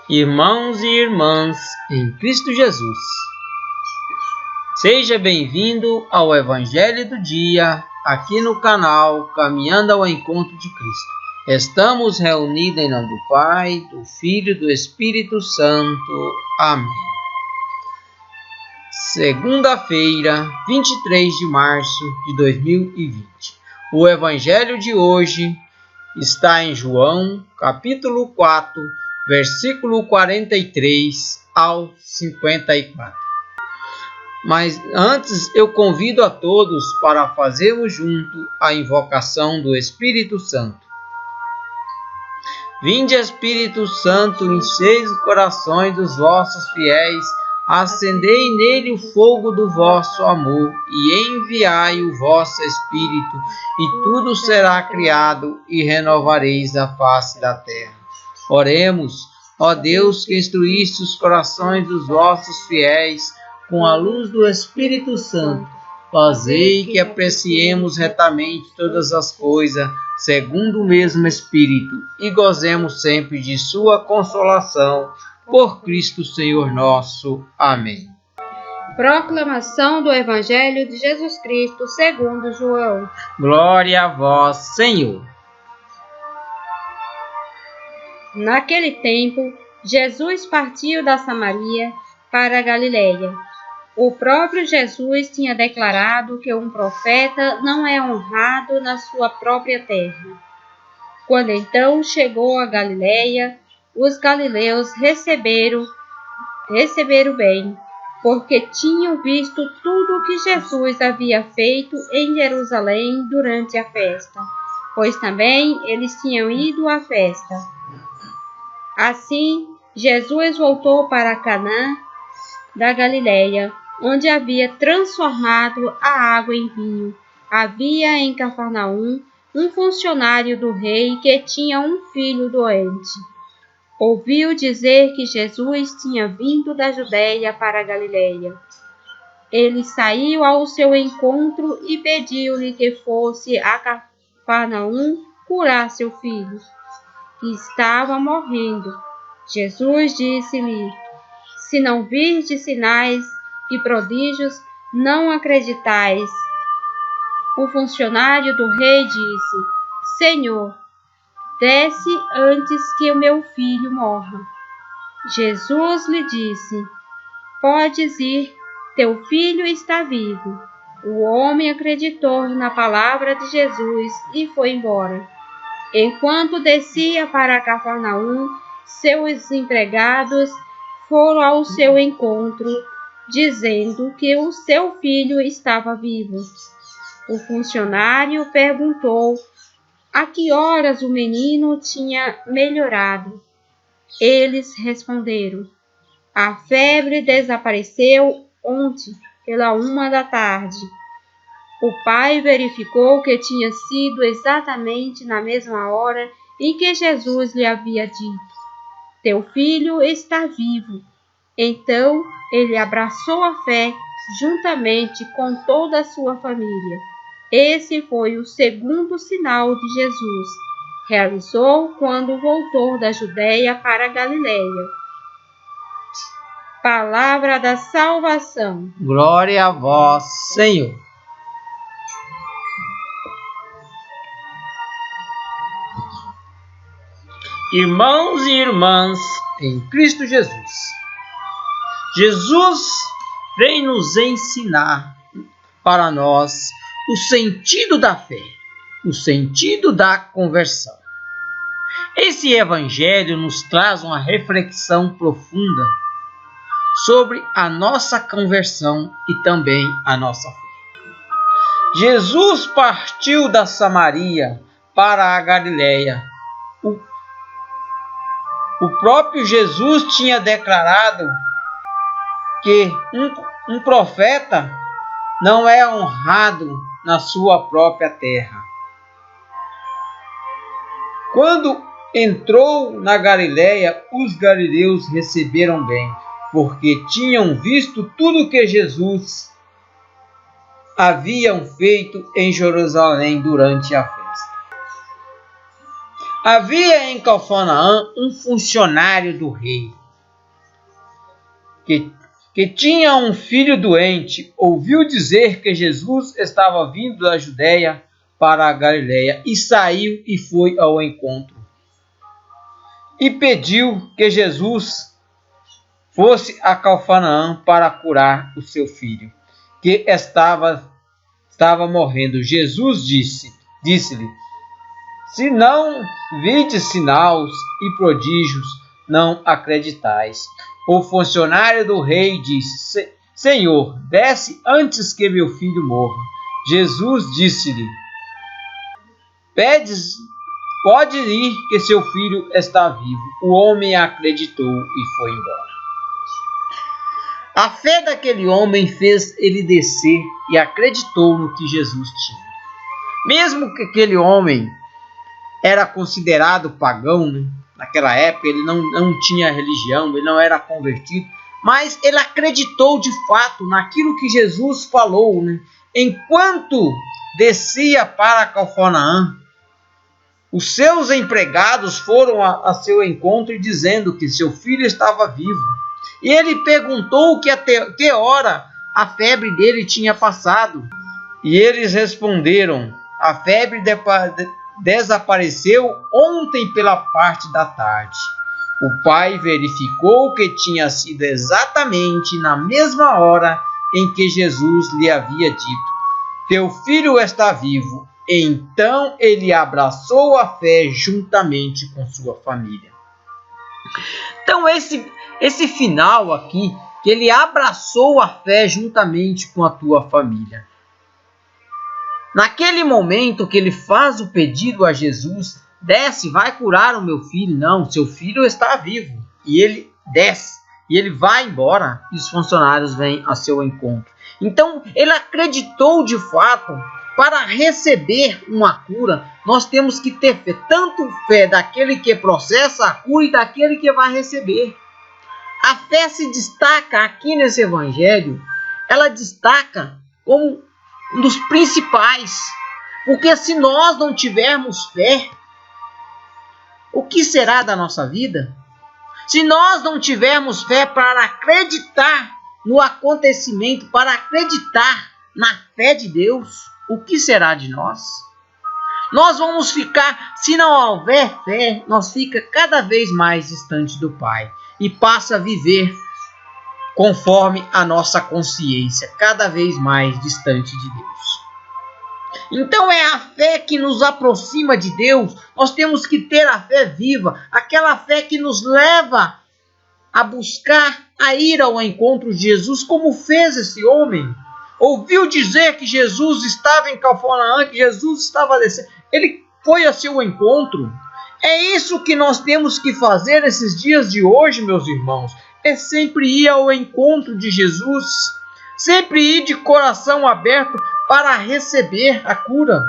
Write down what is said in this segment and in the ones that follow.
Irmãos e irmãs em Cristo Jesus, seja bem-vindo ao Evangelho do Dia, aqui no canal Caminhando ao Encontro de Cristo. Estamos reunidos em nome do Pai, do Filho e do Espírito Santo. Amém. Segunda-feira, 23 de março de 2020. O Evangelho de hoje está em João, capítulo 4, versículo 43 ao 54. Mas antes eu convido a todos para fazermos junto a invocação do Espírito Santo. Vinde, Espírito Santo, enchei os corações dos vossos fiéis, acendei nele o fogo do vosso amor e enviai o vosso Espírito, e tudo será criado e renovareis a face da terra. Oremos, ó Deus, que instruíste os corações dos vossos fiéis com a luz do Espírito Santo. Fazei que apreciemos retamente todas as coisas, segundo o mesmo Espírito, e gozemos sempre de sua consolação. Por Cristo Senhor nosso. Amém. Proclamação do Evangelho de Jesus Cristo segundo João. Glória a vós, Senhor. Naquele tempo, Jesus partiu da Samaria para a Galiléia. O próprio Jesus tinha declarado que um profeta não é honrado na sua própria terra. Quando então chegou a Galiléia, os galileus receberam bem, porque tinham visto tudo o que Jesus havia feito em Jerusalém durante a festa, pois também eles tinham ido à festa. Assim, Jesus voltou para Canaã da Galiléia, onde havia transformado a água em vinho. Havia em Cafarnaum um funcionário do rei que tinha um filho doente. Ouviu dizer que Jesus tinha vindo da Judeia para a Galiléia. Ele saiu ao seu encontro e pediu-lhe que fosse a Cafarnaum curar seu filho, que estava morrendo. Jesus disse-lhe: se não virdes sinais e prodígios, não acreditais. O funcionário do rei disse: Senhor, desce antes que o meu filho morra. Jesus lhe disse: podes ir, teu filho está vivo. O homem acreditou na palavra de Jesus e foi embora. Enquanto descia para Cafarnaum, seus empregados foram ao seu encontro, dizendo que o seu filho estava vivo. O funcionário perguntou a que horas o menino tinha melhorado. Eles responderam: a febre desapareceu ontem, pela 1h. O pai verificou que tinha sido exatamente na mesma hora em que Jesus lhe havia dito: teu filho está vivo. Então ele abraçou a fé juntamente com toda a sua família. Esse foi o segundo sinal de Jesus. Realizou quando voltou da Judeia para a Galiléia. Palavra da salvação. Glória a vós, Senhor. Irmãos e irmãs em Cristo Jesus, Jesus vem nos ensinar para nós o sentido da fé, o sentido da conversão. Esse Evangelho nos traz uma reflexão profunda sobre a nossa conversão e também a nossa fé. Jesus partiu da Samaria para a Galiléia. O próprio Jesus tinha declarado que um profeta não é honrado na sua própria terra. Quando entrou na Galiléia, os galileus receberam bem, porque tinham visto tudo que Jesus havia feito em Jerusalém durante a festa. Havia em Cafarnaum um funcionário do rei que tinha um filho doente. Ouviu dizer que Jesus estava vindo da Judéia para a Galiléia e saiu e foi ao encontro. E pediu que Jesus fosse a Cafarnaum para curar o seu filho, que estava morrendo. Jesus disse-lhe: se não vides sinais e prodígios, não acreditais. O funcionário do rei disse: Senhor, desce antes que meu filho morra. Jesus disse-lhe: pode ir, que seu filho está vivo. O homem acreditou e foi embora. A fé daquele homem fez ele descer e acreditou no que Jesus tinha. Mesmo que aquele homem era considerado pagão, né? Naquela época ele não tinha religião, ele não era convertido, mas ele acreditou de fato naquilo que Jesus falou, né? Enquanto descia para Cafarnaum, os seus empregados foram a seu encontro e dizendo que seu filho estava vivo. E ele perguntou que hora a febre dele tinha passado. E eles responderam: a febre desapareceu ontem pela parte da tarde. O pai verificou que tinha sido exatamente na mesma hora em que Jesus lhe havia dito: teu filho está vivo. Então ele abraçou a fé juntamente com sua família. Então esse final aqui, que ele abraçou a fé juntamente com a tua família. Naquele momento que ele faz o pedido a Jesus: desce, vai curar o meu filho. Não, seu filho está vivo. E ele desce, e ele vai embora, e os funcionários vêm a seu encontro. Então, ele acreditou de fato. Para receber uma cura, nós temos que ter fé, tanto fé daquele que processa a cura e daquele que vai receber. A fé se destaca aqui nesse evangelho, ela destaca como um dos principais, porque se nós não tivermos fé, o que será da nossa vida? Se nós não tivermos fé para acreditar no acontecimento, para acreditar na fé de Deus, o que será de nós? Nós vamos ficar, se não houver fé, nós fica cada vez mais distante do Pai e passa a viver conforme a nossa consciência, cada vez mais distante de Deus. Então é a fé que nos aproxima de Deus. Nós temos que ter a fé viva, aquela fé que nos leva a buscar, a ir ao encontro de Jesus, como fez esse homem. Ouviu dizer que Jesus estava em Cafarnaum, que Jesus estava descendo. Ele foi a seu encontro. É isso que nós temos que fazer nesses dias de hoje, meus irmãos. É sempre ir ao encontro de Jesus. Sempre ir de coração aberto para receber a cura.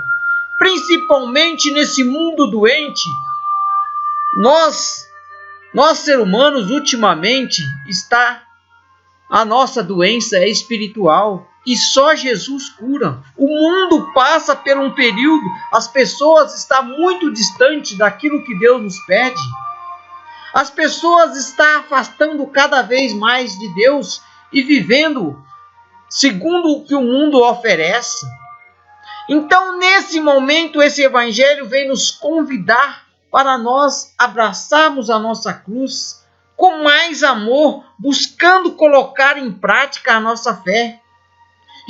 Principalmente nesse mundo doente. Nós seres humanos, ultimamente, a nossa doença é espiritual. E só Jesus cura. O mundo passa por um período, as pessoas estão muito distantes daquilo que Deus nos pede. As pessoas estão afastando cada vez mais de Deus e vivendo segundo o que o mundo oferece. Então, nesse momento, esse evangelho vem nos convidar para nós abraçarmos a nossa cruz com mais amor, buscando colocar em prática a nossa fé.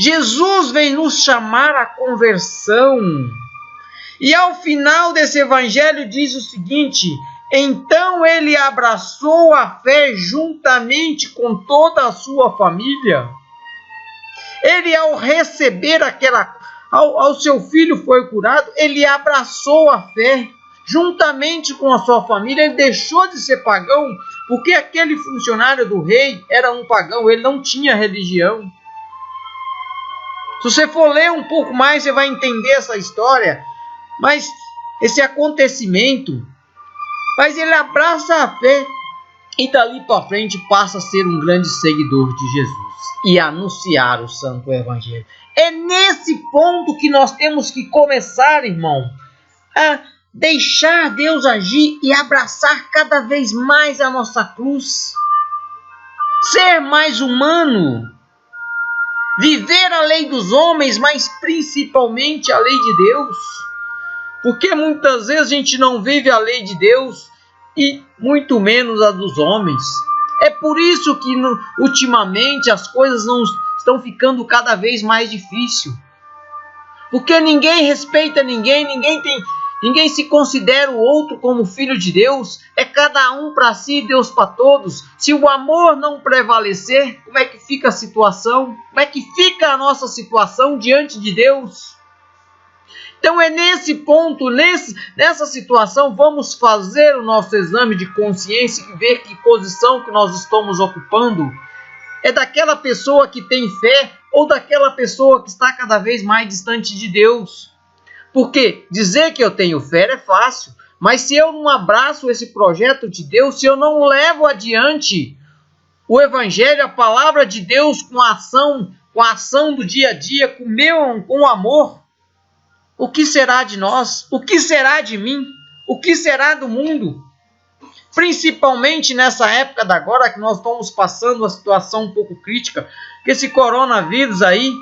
Jesus vem nos chamar à conversão. E ao final desse evangelho diz o seguinte: então ele abraçou a fé juntamente com toda a sua família. Ele, ao receber ao seu filho foi curado, ele abraçou a fé juntamente com a sua família. Ele deixou de ser pagão, porque aquele funcionário do rei era um pagão, ele não tinha religião. Se você for ler um pouco mais, você vai entender essa história. Mas esse acontecimento, mas ele abraça a fé e dali para frente passa a ser um grande seguidor de Jesus e anunciar o Santo Evangelho. É nesse ponto que nós temos que começar, irmão, a deixar Deus agir e abraçar cada vez mais a nossa cruz. Ser mais humano. Viver a lei dos homens, mas principalmente a lei de Deus. Porque muitas vezes a gente não vive a lei de Deus e muito menos a dos homens. É por isso que ultimamente as coisas não estão ficando cada vez mais difíceis. Porque ninguém respeita ninguém, ninguém se considera o outro como filho de Deus. É cada um para si, Deus para todos. Se o amor não prevalecer, como é que fica a situação? Como é que fica a nossa situação diante de Deus? Então é nesse ponto, nessa situação, vamos fazer o nosso exame de consciência e ver que posição que nós estamos ocupando. É daquela pessoa que tem fé ou daquela pessoa que está cada vez mais distante de Deus? Porque dizer que eu tenho fé é fácil, mas se eu não abraço esse projeto de Deus, se eu não levo adiante o Evangelho, a palavra de Deus com a ação do dia a dia, com o amor, o que será de nós? O que será de mim? O que será do mundo? Principalmente nessa época da agora que nós estamos passando uma situação um pouco crítica, que esse coronavírus aí,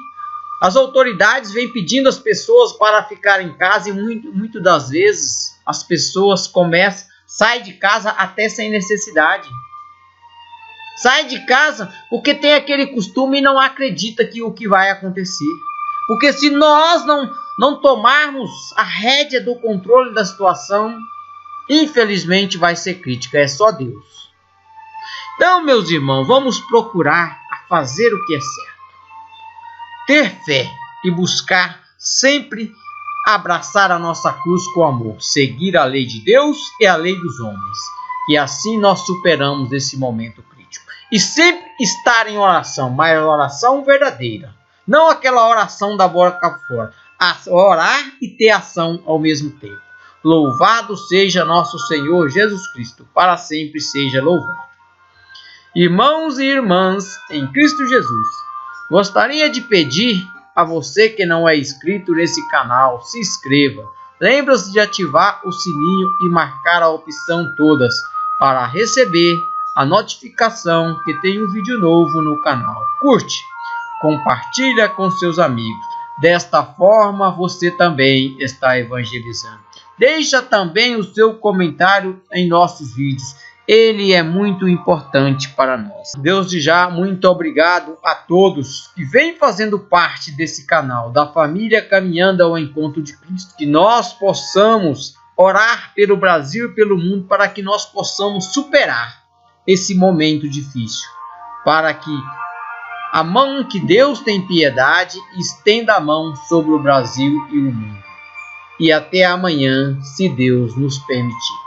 as autoridades vêm pedindo às pessoas para ficar em casa e muito das vezes as pessoas saem de casa até sem necessidade. Sai de casa porque tem aquele costume e não acredita que o que vai acontecer. Porque se nós não tomarmos a rédea do controle da situação, infelizmente vai ser crítica, é só Deus. Então, meus irmãos, vamos procurar fazer o que é certo. Ter fé e buscar sempre abraçar a nossa cruz com amor, seguir a lei de Deus e a lei dos homens. E assim nós superamos esse momento crítico. E sempre estar em oração, mas oração verdadeira. Não aquela oração da boca fora. Orar e ter ação ao mesmo tempo. Louvado seja nosso Senhor Jesus Cristo, para sempre seja louvado. Irmãos e irmãs em Cristo Jesus, gostaria de pedir a você que não é inscrito nesse canal, se inscreva. Lembre-se de ativar o sininho e marcar a opção todas para receber a notificação que tem um vídeo novo no canal. Curte, compartilha com seus amigos. Desta forma você também está evangelizando. Deixa também o seu comentário em nossos vídeos. Ele é muito importante para nós. Desde já, muito obrigado a todos que vêm fazendo parte desse canal, da família Caminhando ao Encontro de Cristo. Que nós possamos orar pelo Brasil e pelo mundo para que nós possamos superar esse momento difícil. Para que a mão que Deus tem piedade estenda a mão sobre o Brasil e o mundo. E até amanhã, se Deus nos permitir.